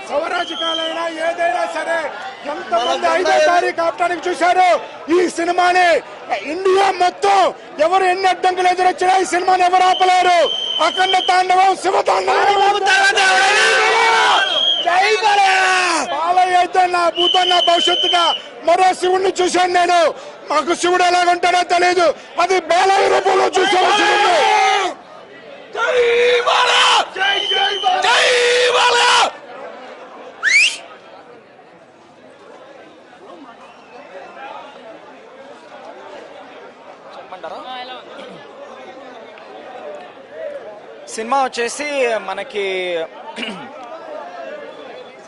సౌరాజకాలైనా ఏదైనా సరే ఎంతమంది 5వ తారీఖు ఆపడానికి చూశారు ఈ సినిమాని. ఇండియా మొత్తం ఎవరు ఎన్ని అడ్డంకులు ఎదురొచ్చినా ఈ సినిమాని ఎవరు ఆపలేరు. అఖండ తాండవం, శివ తాండవం. బాలయ్య అయితే నా భూతం నా భవిష్యత్తుగా మరో శివుడిని చూశాను నేను. మాకు శివుడు ఎలాగుంటాడో తెలియదు, అది బాలయ్య రూపంలో చూసాను. సినిమా వచ్చేసి మనకి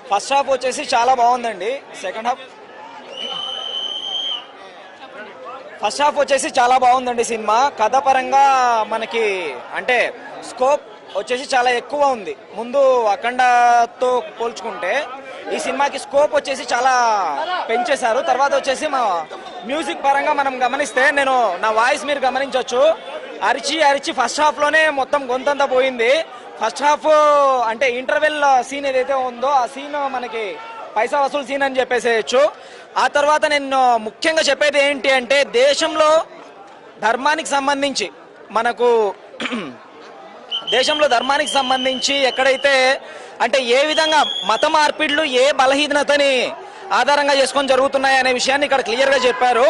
ఫస్ట్ హాఫ్ వచ్చేసి చాలా బాగుందండి. ఫస్ట్ హాఫ్ వచ్చేసి చాలా బాగుందండి. సినిమా కథ పరంగా మనకి అంటే స్కోప్ వచ్చేసి చాలా ఎక్కువ ఉంది. ముందు అఖండతో పోల్చుకుంటే ఈ సినిమాకి స్కోప్ వచ్చేసి చాలా పెంచేశారు. తర్వాత వచ్చేసి మా మ్యూజిక్ పరంగా మనం గమనిస్తే, నేను నా వాయిస్ మీరు గమనించవచ్చు, అరిచి ఫస్ట్ హాఫ్ లోనే మొత్తం గొంతంతా పోయింది. ఫస్ట్ హాఫ్ అంటే ఇంటర్వెల్ సీన్ ఏదైతే ఉందో ఆ సీన్ మనకి పైసా వసూలు సీన్ అని చెప్పేసేయచ్చు. ఆ తర్వాత నేను ముఖ్యంగా చెప్పేది ఏంటి అంటే, దేశంలో ధర్మానికి సంబంధించి ధర్మానికి సంబంధించి ఎక్కడైతే అంటే ఏ విధంగా మత మార్పిడ్లు ఏ బలహీనతని ఆధారంగా చేసుకొని జరుగుతున్నాయి అనే విషయాన్ని ఇక్కడ క్లియర్గా చెప్పారు.